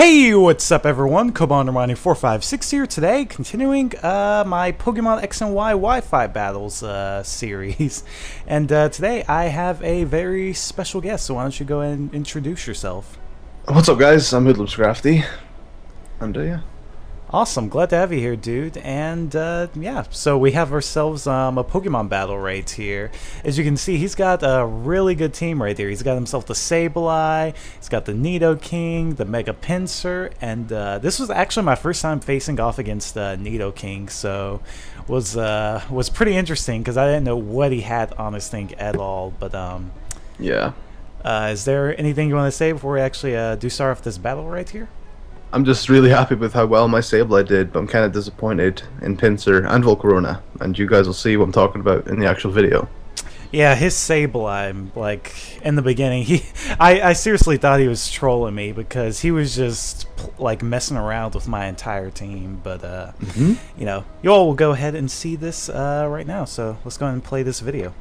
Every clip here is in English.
Hey, what's up everyone? Commentary1332 here today, continuing my Pokemon X and Y Wi-Fi battles series. And today I have a very special guest, so why don't you go ahead and introduce yourself? What's up, guys? I'm HoodlumScrafty. And yeah. Awesome, glad to have you here, dude. And yeah, so we have ourselves a Pokemon battle right here. As you can see, he's got a really good team right there. He's got himself the Sableye, he's got the Nidoking, the Mega Pinsir, and this was actually my first time facing off against Nidoking, so was pretty interesting because I didn't know what he had on his thing at all. But Yeah. is there anything you want to say before we actually do start off this battle right here? I'm just really happy with how well my Sableye did, but I'm kind of disappointed in Pinsir and Volcarona, and you guys will see what I'm talking about in the actual video. Yeah, his Sableye, like, in the beginning, I seriously thought he was trolling me because he was just, like, messing around with my entire team. But, you know, you all will go ahead and see this right now, so let's go ahead and play this video.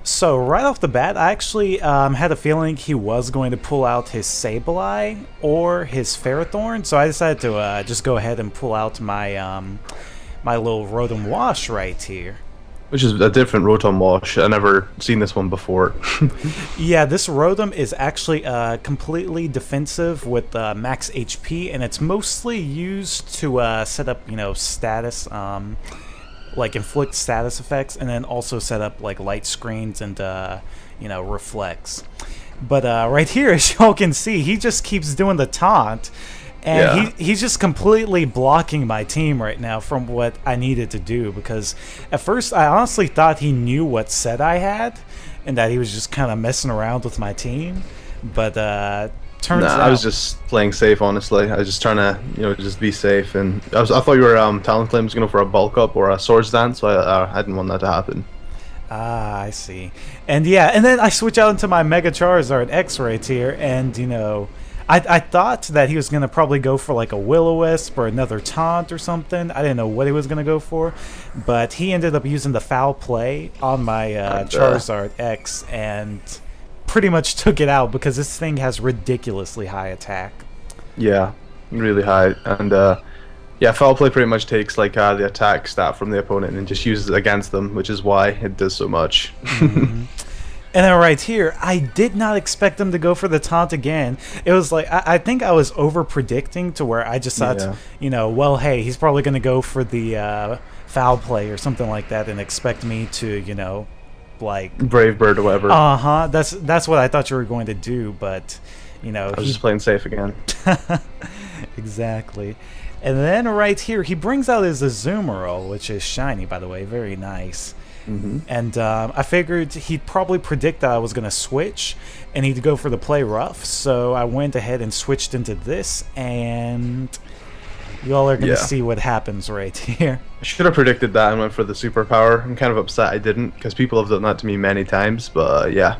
So, right off the bat, I actually had a feeling he was going to pull out his Sableye or his Ferrothorn, so I decided to just go ahead and pull out my my little Rotom Wash right here. Which is a different Rotom Wash. I never seen this one before. Yeah, this Rotom is actually completely defensive with max HP, and it's mostly used to set up, you know, status, like inflict status effects, and then also set up like light screens and you know, reflects. But right here, as y'all can see, he just keeps doing the taunt, and Yeah. he's just completely blocking my team right now from what I needed to do, because at first I honestly thought he knew what set I had and that he was just kind of messing around with my team, but turns out I was just playing safe, honestly. I was just trying to, you know, just be safe, and I thought you were Talonflame was going to go for a bulk up or a Swords Dance, so I didn't want that to happen. Ah, I see. And yeah, and then I switch out into my Mega Charizard X right here, and you know, I thought that he was going to probably go for like a Will-O-Wisp or another Taunt or something. I didn't know what he was going to go for, but he ended up using the Foul Play on my Charizard X and pretty much took it out because this thing has ridiculously high attack. Yeah, really high. And yeah, Foul Play pretty much takes like the attack stat from the opponent and just uses it against them, which is why it does so much. And then right here, I did not expect him to go for the taunt again. It was like, I think I was over-predicting to where I just thought, you know, well, hey, he's probably going to go for the Foul Play or something like that and expect me to, you know, like... Brave Bird or whatever. Uh-huh, that's what I thought you were going to do, but, you know... I was just playing safe again. Exactly. And then right here, he brings out his Azumarill, which is shiny, by the way, very nice. And I figured he'd probably predict that I was going to switch, and he'd go for the play rough, so I went ahead and switched into this, and y'all are going to see what happens right here. I should have predicted that and went for the superpower. I'm kind of upset I didn't, because people have done that to me many times, but yeah.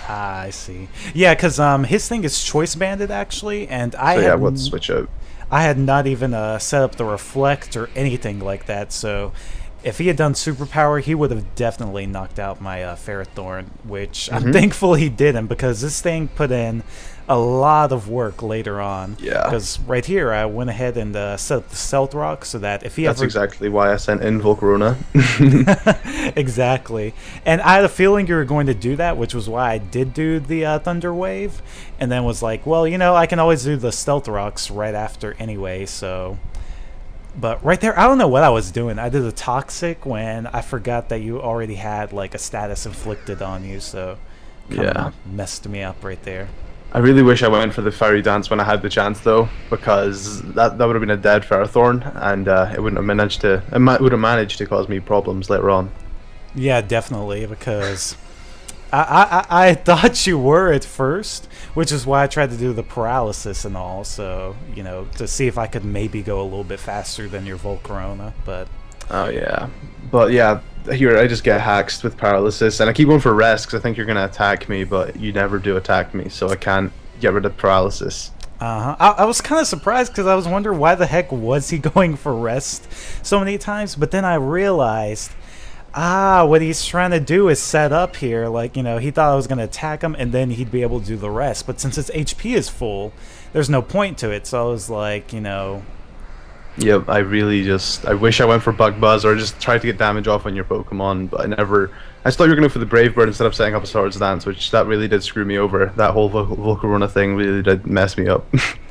Ah, I see. Yeah, because his thing is choice banded, actually, and I yeah, let's switch out. I had not even set up the reflect or anything like that, so... If he had done superpower, he would have definitely knocked out my Ferrothorn, which I'm thankful he didn't, because this thing put in a lot of work later on. Yeah. Because right here, I went ahead and set up the Stealth Rock so that if he That's ever... exactly why I sent in Volcarona. Exactly. And I had a feeling you were going to do that, which was why I did do the Thunder Wave, and then was like, well, you know, I can always do the Stealth Rocks right after anyway, so... But right there, I don't know what I was doing. I did a Toxic when I forgot that you already had like a status inflicted on you, so kinda messed me up right there. I really wish I went for the Fairy Dance when I had the chance, though, because that would have been a dead Ferrothorn, and it wouldn't have managed to. Would have managed to cause me problems later on. Yeah, definitely, because I thought you were at first, which is why I tried to do the paralysis and all, so, you know, to see if I could maybe go a little bit faster than your Volcarona, but... Oh, yeah. But, yeah, here, I just get haxed with paralysis, and I keep going for rest, because I think you're going to attack me, but you never do attack me, so I can't get rid of paralysis. I was kind of surprised, because I was wondering why the heck was he going for rest so many times, but then I realized... Ah, what he's trying to do is set up here, like, you know, he thought I was going to attack him and then he'd be able to do the rest. But since his HP is full, there's no point to it. So I was like, you know... Yep, I wish I went for Bug Buzz or just tried to get damage off on your Pokemon, but I just thought you were going to go for the Brave Bird instead of setting up a Swords Dance, which that really did screw me over. That whole Volcarona thing really did mess me up.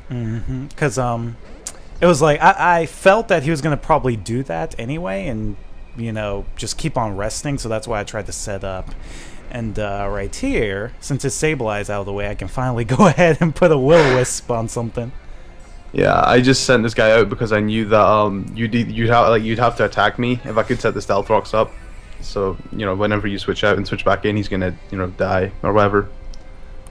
Because, it was like, I felt that he was going to probably do that anyway, and, you know, just keep on resting, so that's why I tried to set up. And right here, since his Sableye out of the way, I can finally go ahead and put a Will-O-Wisp on something. Yeah, I just sent this guy out because I knew that you'd have to attack me if I could set the Stealth Rocks up. So, you know, whenever you switch out and switch back in, he's gonna, you know, die or whatever.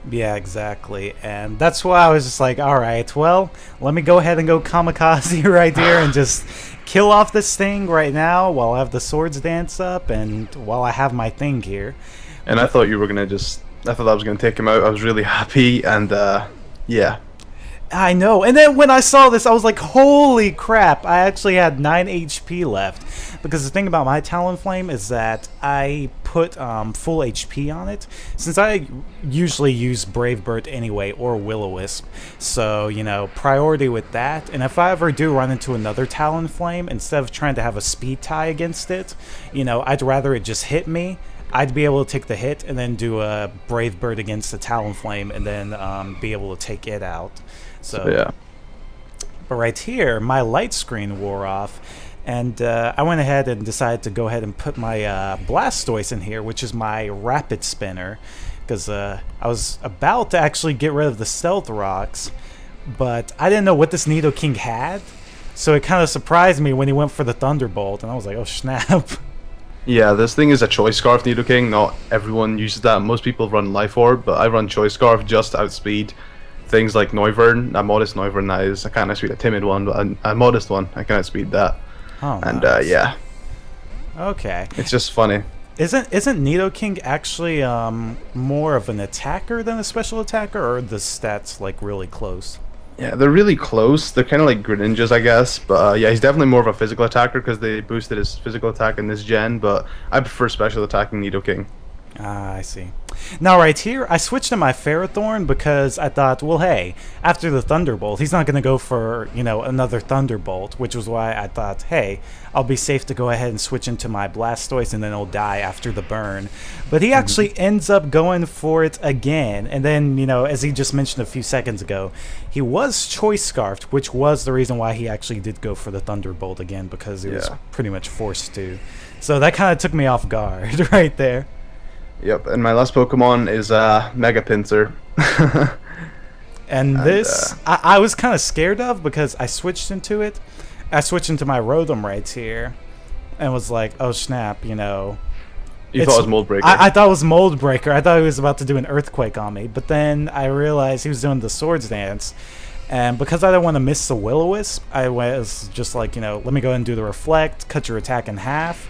Yeah, exactly. And that's why I was just like, alright, well, let me go ahead and go kamikaze right here and just kill off this thing right now while I have the Swords Dance up and while I have my thing here. And I thought you were gonna I thought that was gonna take him out. I was really happy, and yeah. I know, and then when I saw this, I was like, holy crap, I actually had 9 HP left. Because the thing about my Talonflame is that I put full HP on it, since I usually use Brave Bird anyway, or Will-O-Wisp. So, you know, priority with that. And if I ever do run into another Talonflame, instead of trying to have a speed tie against it, you know, I'd rather it just hit me. I'd be able to take the hit and then do a Brave Bird against the Talonflame and then be able to take it out. So yeah. But right here, my light screen wore off, and I went ahead and decided to go ahead and put my Blastoise in here, which is my Rapid Spinner, because I was about to actually get rid of the Stealth Rocks, but I didn't know what this Nidoking had, so it kind of surprised me when he went for the Thunderbolt, and I was like, oh snap. Yeah, this thing is a Choice Scarf Nidoking. Not everyone uses that. Most people run Life Orb, but I run Choice Scarf just to outspeed things like Noivern. A modest Noivern that is. I can't outspeed a timid one, but a modest one, I can outspeed that. Oh, and nice. yeah. Okay. It's just funny. Isn't Nidoking actually more of an attacker than a special attacker, or are the stats like really close? Yeah, they're really close. They're kind of like Greninjas, I guess. But yeah, he's definitely more of a physical attacker because they boosted his physical attack in this gen. But I prefer special attacking Nidoking. Ah, I see. Now right here, I switched to my Ferrothorn because I thought, well, hey, after the Thunderbolt, he's not going to go for, you know, another Thunderbolt, which was why I thought, hey, I'll be safe to go ahead and switch into my Blastoise and then it'll die after the burn. But he actually ends up going for it again. And then, you know, as he just mentioned a few seconds ago, he was Choice Scarfed, which was the reason why he actually did go for the Thunderbolt again, because he was pretty much forced to. So that kind of took me off guard right there. Yep, and my last Pokemon is Mega Pinsir. and this, I was kind of scared of because I switched into it. I switched into my Rotom right here and was like, oh snap, you know. You thought it was Mold Breaker. I thought it was Mold Breaker. I thought he was about to do an Earthquake on me. But then I realized he was doing the Swords Dance. And because I didn't want to miss the Will-O-Wisp, I was just like, you know, let me go ahead and do the Reflect, cut your attack in half.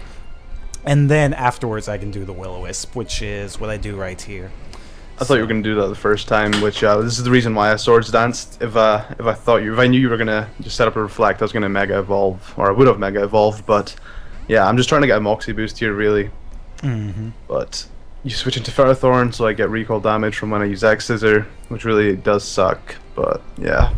And then afterwards I can do the Will-O-Wisp, which is what I do right here. I thought you were going to do that the first time, which this is the reason why I Swords Danced. If I knew you were going to just set up a Reflect, I was going to Mega Evolve, or I would have Mega Evolved, but yeah, I'm just trying to get a Moxie boost here, really. But you switch into Ferrothorn, so I get recoil damage from when I use X-Scissor, which really does suck, but yeah.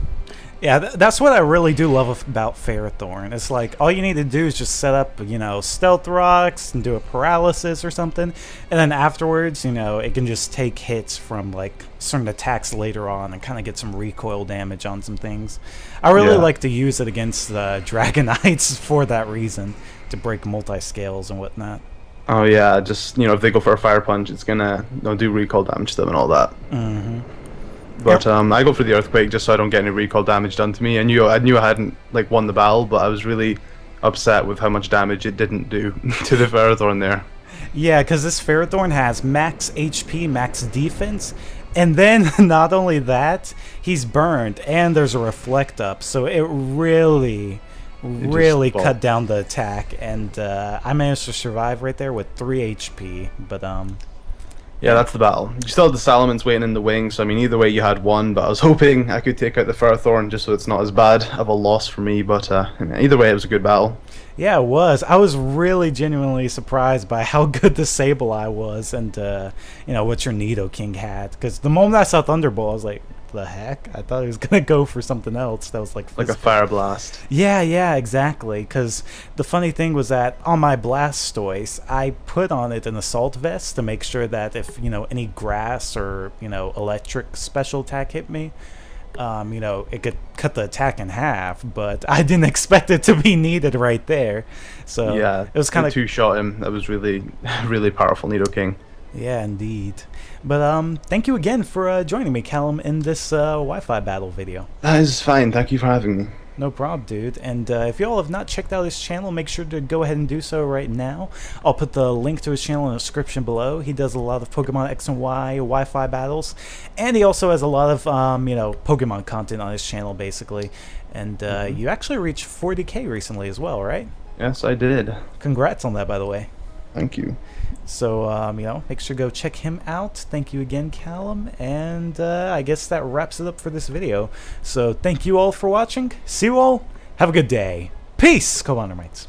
Yeah, that's what I really do love about Ferrothorn. It's like, all you need to do is just set up, you know, Stealth Rocks and do a Paralysis or something. And then afterwards, you know, it can just take hits from, like, certain attacks later on and kind of get some recoil damage on some things. I really like to use it against the Dragonites for that reason, to break multi-scales and whatnot. Oh yeah, just, you know, if they go for a Fire Punch, it's gonna do recoil damage to them and all that. But I go for the Earthquake just so I don't get any recoil damage done to me. I knew I hadn't like won the battle, but I was really upset with how much damage it didn't do to the Ferrothorn there. Yeah, because this Ferrothorn has max HP, max defense, and then not only that, he's burned, and there's a Reflect up, so it really cut down the attack, and I managed to survive right there with 3 HP, but Yeah, that's the battle. You still had the Salamence waiting in the wing, so I mean, either way you had one, but I was hoping I could take out the Ferrothorn just so it's not as bad of a loss for me, but either way it was a good battle. Yeah, it was. I was really genuinely surprised by how good the Sableye was and, you know, what your Nidoking had. Because the moment I saw Thunderbolt, I was like, the heck? I thought he was going to go for something else that was like physical. Like a Fire Blast. Yeah, exactly. Because the funny thing was that on my Blastoise, I put on it an Assault Vest to make sure that if, you know, any grass or, you know, electric special attack hit me, you know, it could cut the attack in half, but I didn't expect it to be needed right there. So yeah, it was kind of two-shot him. That was really, really powerful, Nidoking. Yeah, indeed. But thank you again for joining me, Callum, in this Wi-Fi battle video. That is fine. Thank you for having me. No problem, dude. And if you all have not checked out his channel, make sure to go ahead and do so right now. I'll put the link to his channel in the description below. He does a lot of Pokemon X and Y Wi-Fi battles, and he also has a lot of you know, Pokemon content on his channel, basically. And you actually reached 40K recently as well, right? Yes, I did. Congrats on that, by the way. Thank you. So, you know, make sure to go check him out. Thank you again, Callum. And I guess that wraps it up for this video. So, thank you all for watching. See you all. Have a good day. Peace, Commander Mates.